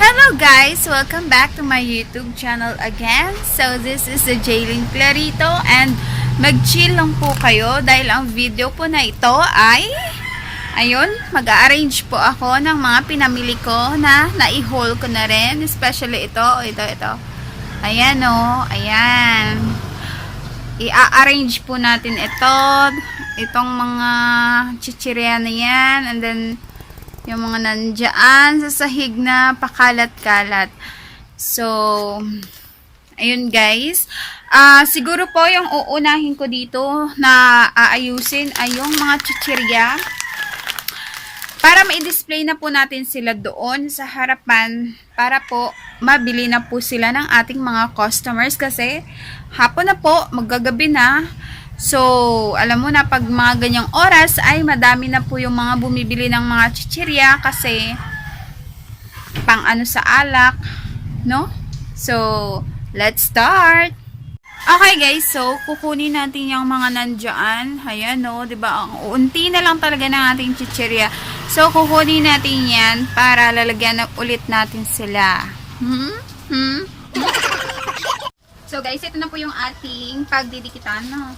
Hello guys! Welcome back to my YouTube channel again. So this is the Jaylin Clarito and mag-chill lang po kayo dahil ang video po na ito ay ayun, mag-arrange po ako ng mga pinamili ko na na-haul ko na rin. Especially ito. Ayan o, ayan. I-arrange po natin itong mga chichirya na yan, and then yung mga nandiyan sa sahig na pakalat-kalat. So, ayun guys. Siguro po yung uunahin ko dito na aayusin ay yung mga chichirya. Para ma-display na po natin sila doon sa harapan para po mabili na po sila ng ating mga customers kasi hapon na po, maggagabi na. So, alam mo na pag mga ganyang oras ay madami na po yung mga bumibili ng mga chichirya kasi pang ano sa alak, no? So, let's start! Okay guys, so kukunin natin yung mga nandiyan. Ayan no, 'di ba? Ang unti na lang talaga ng ating chichirya. So, kukunin natin yan para lalagyan na ulit natin sila. So guys, ito na po yung ating pagdidikitan, no?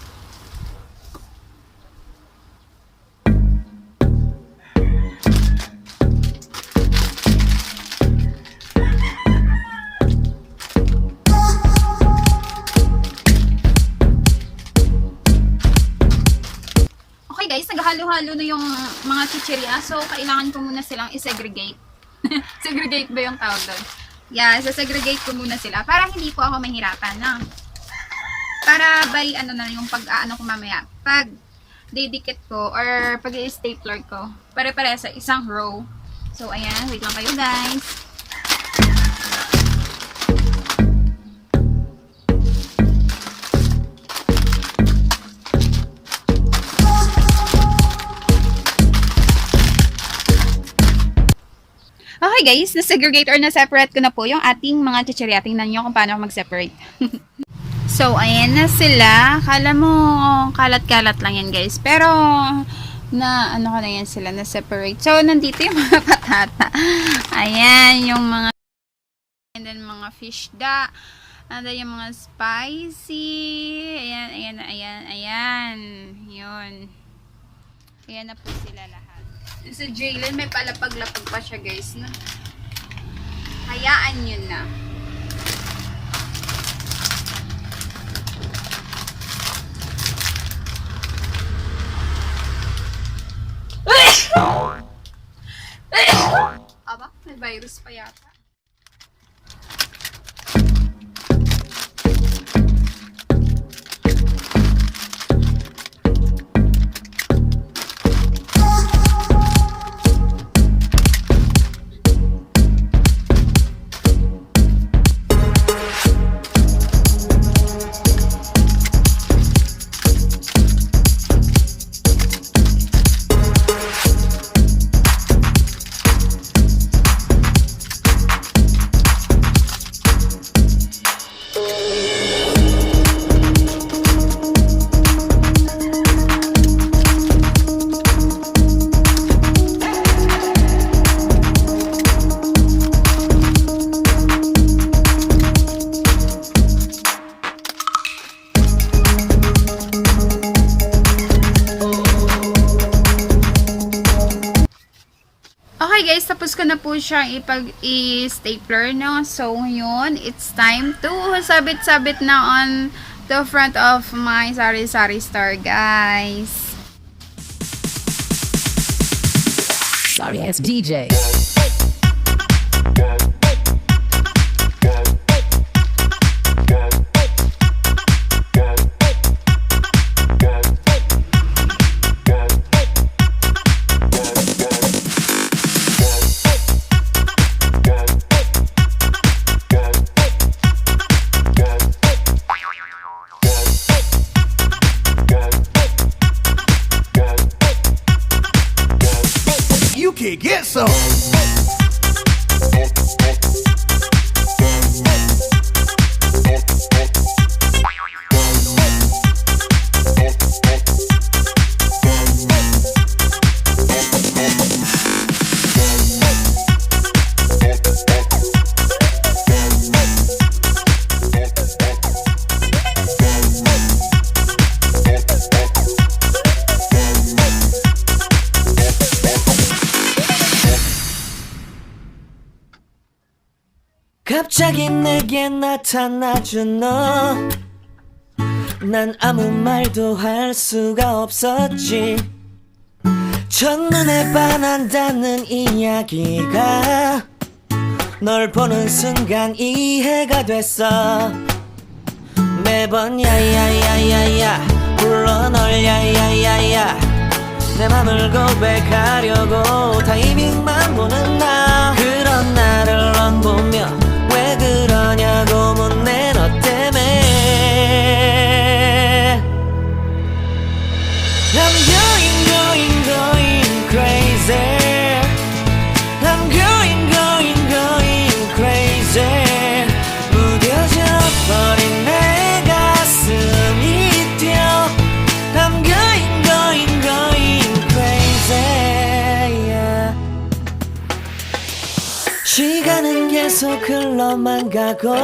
Guys, naghalo-halo na yung mga chichirya. So, kailangan ko muna silang i-segregate. Segregate ba yung tawag doon? Yeah, segregate ko muna sila. Para hindi po ako mahirapan, na. Para by, ano na yung pag-ano ko mamaya. Pag didikit ko or pag i-stapler ko. Pare-pare sa isang row. So, ayan. Wait lang kayo, guys. Okay guys, na-segregate or na-separate ko na po yung ating mga chichirya. Tingnan nyo kung paano mag-separate. So, ayan na sila. Kala mo, kalat-kalat lang yan guys. Pero, ano ko na yan sila, na-separate. So, nandito yung mga patata. Ayan, yung mga, and then mga fish da. And then yung mga spicy. Ayan. Yun. Ayan na po sila lahat. Sa Jaylin, may palapag-lapag pa siya guys, no? Hayaan yun na. Aba, may virus pa yata. Okay guys, tapos ko na po siyang i-stapler, no? So, ngayon, it's time to sabit-sabit na on the front of my Sari-sari store, guys. Sorry, it's DJ. You can get some. 갑자기 내게 나타나준 너, 난 아무 말도 할 수가 없었지. 첫눈에 반한다는 이야기가 널 보는 순간 이해가 됐어. 매번 야야야야야 불러 널 야야야야, 내 맘을 고백하려고 타이밍만 보는 나. 그런 나를 넌 보며 왜 그러냐고 묻네, 너 때문에. I'm going crazy. I'm going crazy. 무뎌져 버린 내 가슴이 뛰어. I'm going crazy, yeah. 시간은 계속 흘러만 가고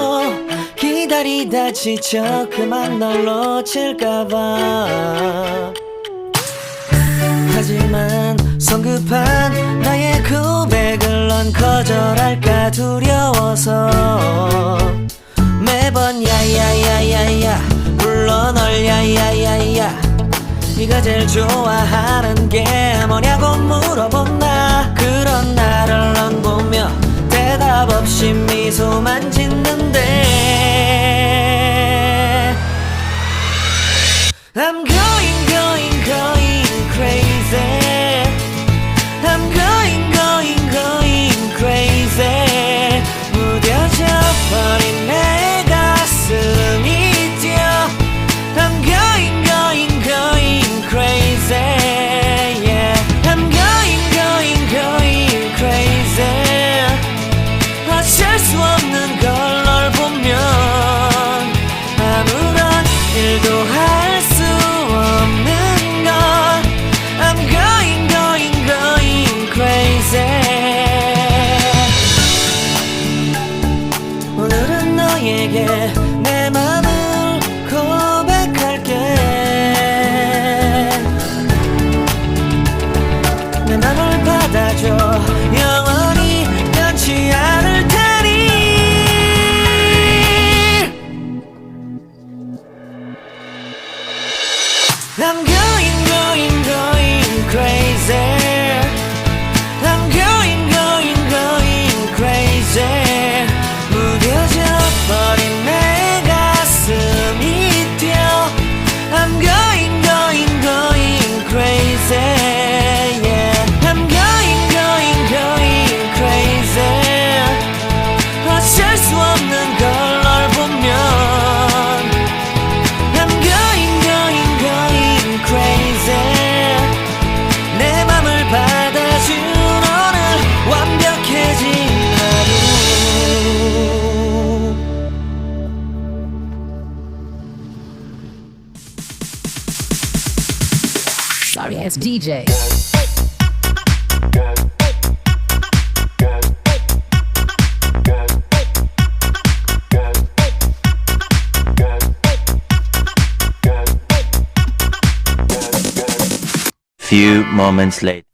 기다리다 지쳐 그만 널 놓칠까봐. 하지만 성급한 나의 고백을 넌 거절할까 두려워서 매번 야야야야야 불러 널 야야야야. 네가 제일 좋아하는 게 뭐냐고 물어본 나. 그런 나를 넌 보며 대답 없이 미소만 짓는데 I'm going crazy. I'm going crazy. 무뎌져 버린 내 가슴이 뛰어. I'm going crazy, yeah. I'm going crazy. 어쩔 수 없는 걸 널 보면 아무런 일도 할 수 없는 걸. I'm going crazy. 오늘은 너에게 내 맘을 고백할게. 내 맘을 받아줘. 영원히 변치 않을 테니. I'm going crazy. I'm going crazy. 무뎌져 버린 내 가슴이 뛰어. I'm going crazy, yeah. I'm going crazy. 어쩔 수 없는 걸 널 보면 I'm going crazy. 내 맘을 받아준 오늘 완벽해진 하루. Sorry ass DJ. Few moments later.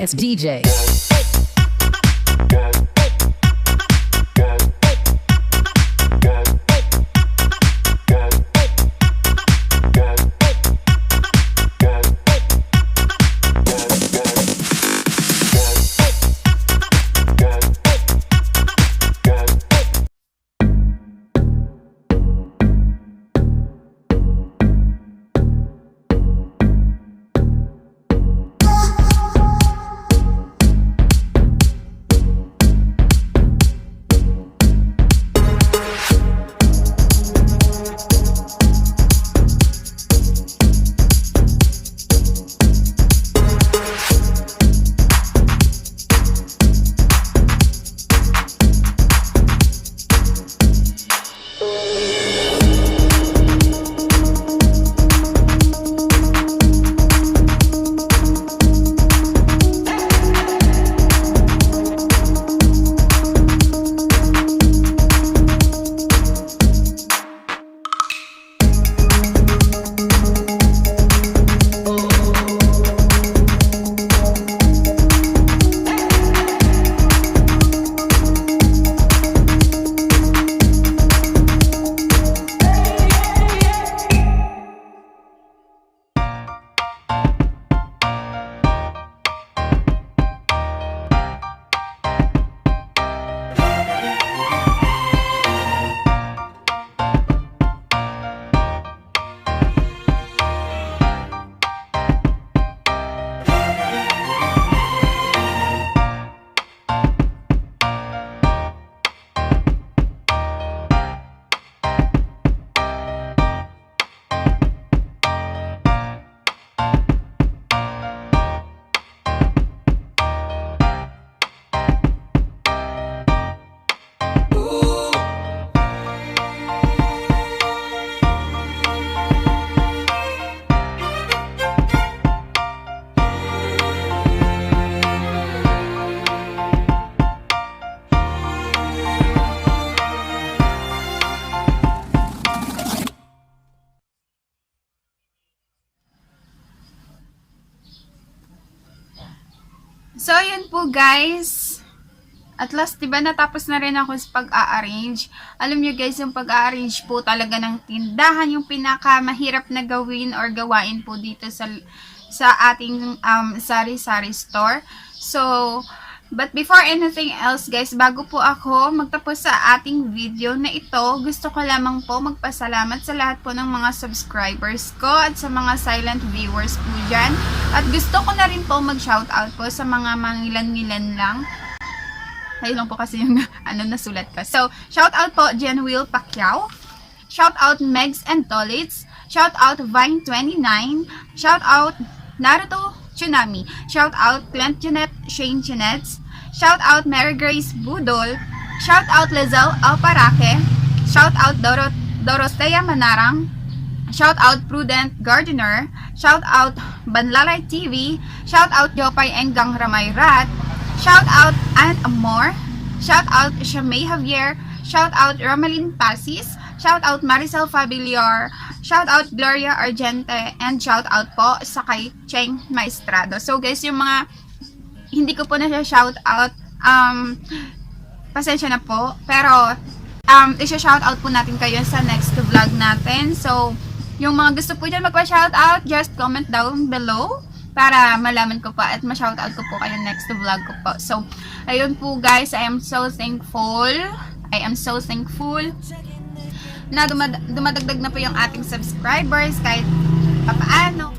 Sorry-ass DJ. So, yun po guys. At last, diba natapos na rin ako sa pag-a-arrange. Alam nyo guys, yung pag-a-arrange po talaga ng tindahan, yung pinaka-mahirap na gawin or gawain po dito sa ating sari-sari store. So, but before anything else guys, bago po ako magtapos sa ating video na ito, gusto ko lamang po magpasalamat sa lahat po ng mga subscribers ko at sa mga silent viewers po dyan. At gusto ko na rin po mag-shoutout po sa mga mangilan-ngilan lang. Ayun lang po kasi yung nasulat ko. So, shoutout po Jen Will Pacquiao. Shoutout Megs and Tolits. Shoutout Vine29. Shoutout Naruto Tsunami. Shoutout Clint Jeanette Shane Chinets. Shoutout Mary Grace Budol. Shoutout Lizelle Alparaque. Shoutout Dorothea Manarang. Shoutout Prudent Gardener. Shoutout Banlalay TV. Shoutout Jopay Enggang Ramayrat. Shoutout Ann Amor. Shoutout Shamay Javier. Shoutout Romalyn Pasis. Shoutout Maricel Fabiliar. Shoutout Gloria Argente. And shoutout po sa kay Cheng Maestrado. So guys, yung mga hindi ko po na siya shoutout, pasensya na po. Pero i-shoutout po natin kayo sa next vlog natin. So, yung mga gusto po dyan magpa-shoutout, just comment down below para malaman ko pa at ma-shoutout ko po kayo next vlog ko po. So, ayun po guys, I am so thankful na dumadagdag na po yung ating subscribers kahit papaano.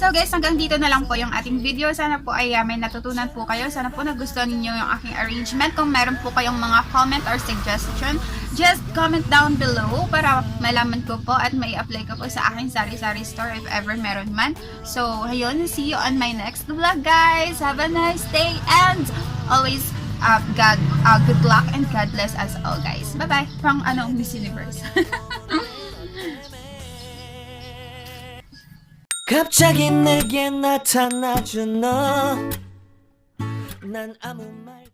So guys, hanggang dito na lang po yung ating video. Sana po ay may natutunan po kayo. Sana po nagustuhan ninyo yung aking arrangement. Kung meron po kayong mga comment or suggestion, just comment down below para malaman ko po at may apply ko po sa aking sari-sari store if ever meron man. So, ayun, see you on my next vlog guys. Have a nice day and always good luck and God bless us all guys. Bye-bye from Miss Universe. 갑자기 내게 나타나준 너 난 아무 말